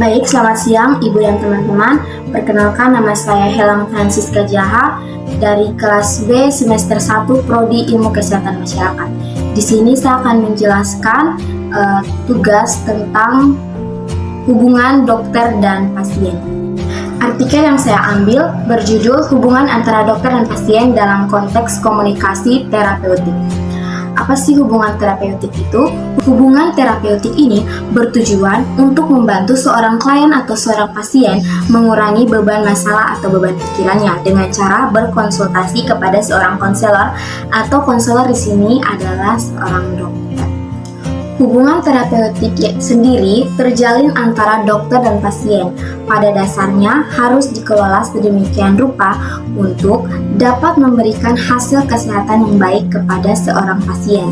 Baik, selamat siang Ibu dan teman-teman. Perkenalkan, nama saya Helang Francisca Jaha dari kelas B semester 1 Prodi Ilmu Kesehatan Masyarakat. Di sini saya akan menjelaskan tugas tentang hubungan dokter dan pasien. Artikel yang saya ambil berjudul Hubungan antara dokter dan pasien dalam konteks komunikasi terapeutik. Apa sih hubungan terapeutik itu? Hubungan terapeutik ini bertujuan untuk membantu seorang klien atau seorang pasien mengurangi beban masalah atau beban pikirannya dengan cara berkonsultasi kepada seorang konselor, atau konselor di sini adalah seorang dokter. Hubungan terapeutik sendiri terjalin antara dokter dan pasien. Pada dasarnya harus dikelola sedemikian rupa untuk dapat memberikan hasil kesehatan yang baik kepada seorang pasien.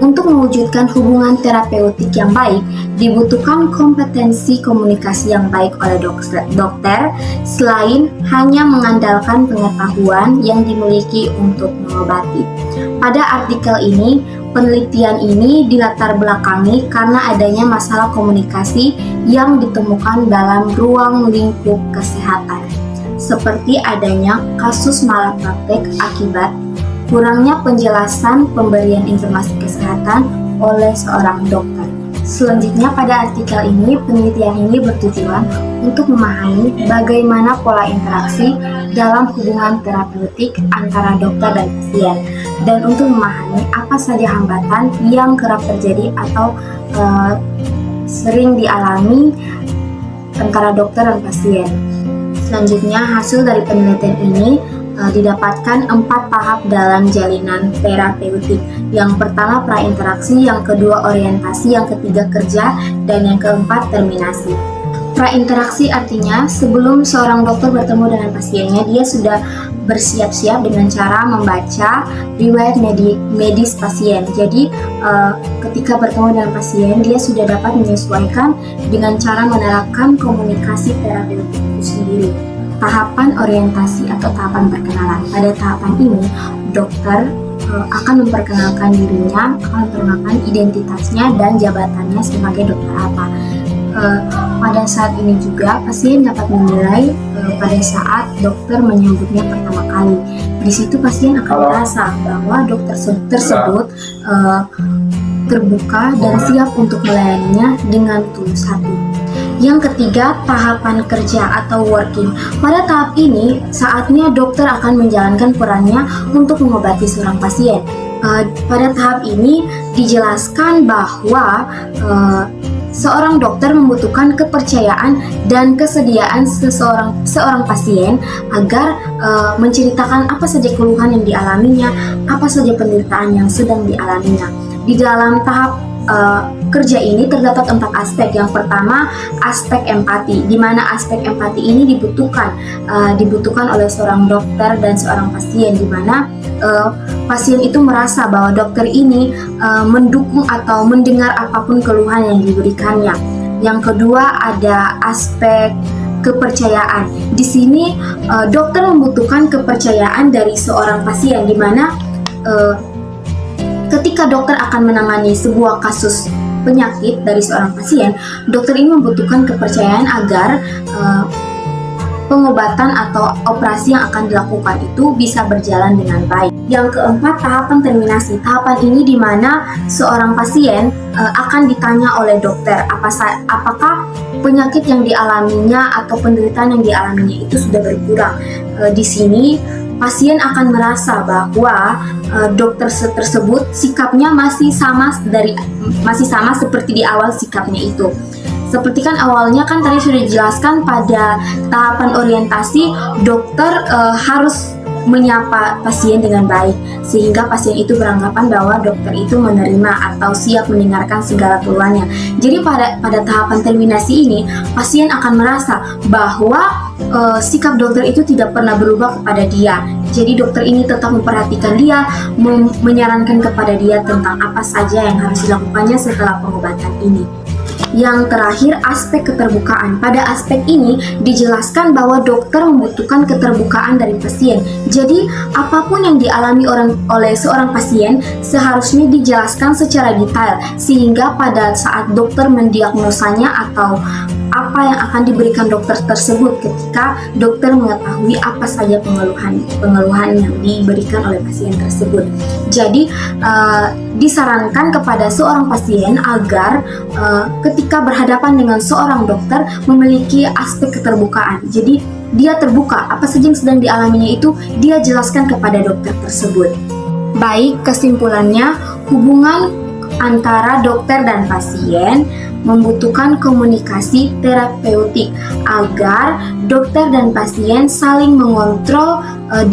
Untuk mewujudkan hubungan terapeutik yang baik, dibutuhkan kompetensi komunikasi yang baik oleh dokter, selain hanya mengandalkan pengetahuan yang dimiliki untuk mengobati. Pada artikel ini, penelitian ini dilatar belakangi karena adanya masalah komunikasi yang ditemukan dalam ruang lingkup kesehatan, seperti adanya kasus malapraktek akibat kurangnya penjelasan pemberian informasi kesehatan oleh seorang dokter. Selanjutnya, pada artikel ini, penelitian ini bertujuan untuk memahami bagaimana pola interaksi dalam hubungan terapeutik antara dokter dan pasien, dan untuk memahami apa saja hambatan yang kerap terjadi atau sering dialami antara dokter dan pasien. Selanjutnya, hasil dari penelitian ini didapatkan 4 tahap dalam jalinan terapeutik. Yang pertama prainteraksi, yang kedua orientasi, yang ketiga kerja, dan yang keempat terminasi. Prainteraksi artinya sebelum seorang dokter bertemu dengan pasiennya, dia sudah bersiap-siap dengan cara membaca riwayat medis pasien. Jadi ketika bertemu dengan pasien, dia sudah dapat menyesuaikan dengan cara menerapkan komunikasi terapeutik itu sendiri. Tahapan orientasi atau tahapan perkenalan. Pada tahapan ini, dokter akan memperkenalkan dirinya, akan memperkenalkan identitasnya dan jabatannya sebagai dokter apa. Pada saat ini juga pasien dapat menilai pada saat dokter menyambutnya pertama kali. Di situ pasien akan merasa bahwa dokter tersebut terbuka dan siap untuk melayaninya dengan tulus hati. Yang ketiga, tahapan kerja atau working. Pada tahap ini, saatnya dokter akan menjalankan perannya untuk mengobati seorang pasien. Pada tahap ini dijelaskan bahwa seorang dokter membutuhkan kepercayaan dan kesediaan seorang pasien agar menceritakan apa saja keluhan yang dialaminya, apa saja penderitaan yang sedang dialaminya. Di dalam tahap kerja ini terdapat 4 aspek. Yang pertama, aspek empati, di mana aspek empati ini dibutuhkan oleh seorang dokter dan seorang pasien, di mana pasien itu merasa bahwa dokter ini mendukung atau mendengar apapun keluhan yang diberikannya. Yang kedua, ada aspek kepercayaan. Di sini dokter membutuhkan kepercayaan dari seorang pasien, di mana ketika dokter akan menangani sebuah kasus penyakit dari seorang pasien, dokter ini membutuhkan kepercayaan agar pengobatan atau operasi yang akan dilakukan itu bisa berjalan dengan baik. Yang keempat, tahapan terminasi. Tahapan ini di mana seorang pasien akan ditanya oleh dokter apakah penyakit yang dialaminya atau penderitaan yang dialaminya itu sudah berkurang. Di sini pasien akan merasa bahwa dokter tersebut sikapnya masih sama seperti di awal sikapnya itu. Seperti kan awalnya kan tadi sudah dijelaskan pada tahapan orientasi, dokter harus menyapa pasien dengan baik sehingga pasien itu beranggapan bahwa dokter itu menerima atau siap mendengarkan segala keluhannya. Jadi pada tahapan terminasi ini, pasien akan merasa bahwa sikap dokter itu tidak pernah berubah kepada dia. Jadi dokter ini tetap memperhatikan dia, menyarankan kepada dia tentang apa saja yang harus dilakukannya setelah pengobatan ini. Yang terakhir, aspek keterbukaan. Pada aspek ini dijelaskan bahwa dokter membutuhkan keterbukaan dari pasien. Jadi, apapun yang dialami oleh seorang pasien seharusnya dijelaskan secara detail sehingga pada saat dokter mendiagnosanya atau apa yang akan diberikan dokter tersebut ketika dokter mengetahui apa saja pengeluhan yang diberikan oleh pasien tersebut. Jadi disarankan kepada seorang pasien agar ketika berhadapan dengan seorang dokter memiliki aspek keterbukaan. Jadi dia terbuka, apa saja yang sedang dialaminya itu dia jelaskan kepada dokter tersebut. Baik, kesimpulannya, hubungan antara dokter dan pasien membutuhkan komunikasi terapeutik agar dokter dan pasien saling mengontrol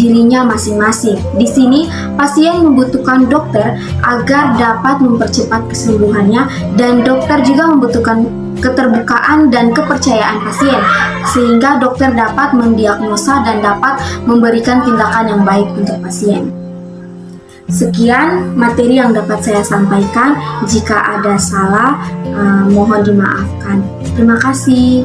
dirinya masing-masing. Di sini pasien membutuhkan dokter agar dapat mempercepat kesembuhannya dan dokter juga membutuhkan keterbukaan dan kepercayaan pasien sehingga dokter dapat mendiagnosa dan dapat memberikan tindakan yang baik untuk pasien. Sekian materi yang dapat saya sampaikan. Jika ada salah, mohon dimaafkan. Terima kasih.